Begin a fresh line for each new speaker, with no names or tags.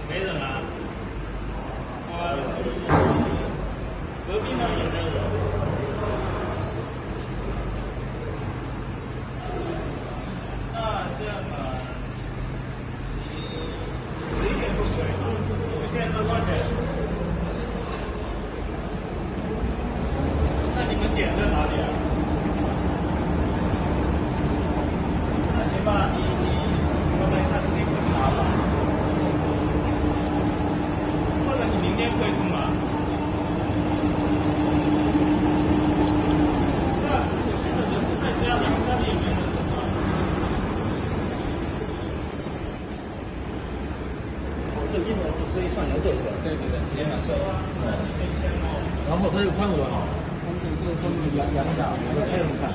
没人啊。隔壁那里有没有人？那这样吧，11点钟可以吗？我们现在在外面。那你们点在哪里啊？那行吧，我等一下直接过去拿吧。或者你明天会送吗？那我现在人不在家里，家里也没人送啊。
这印的是这一串要走的，对对对，直接拿走。
你先签哦。
然后他就看我，看这个两两甲，我再看一看。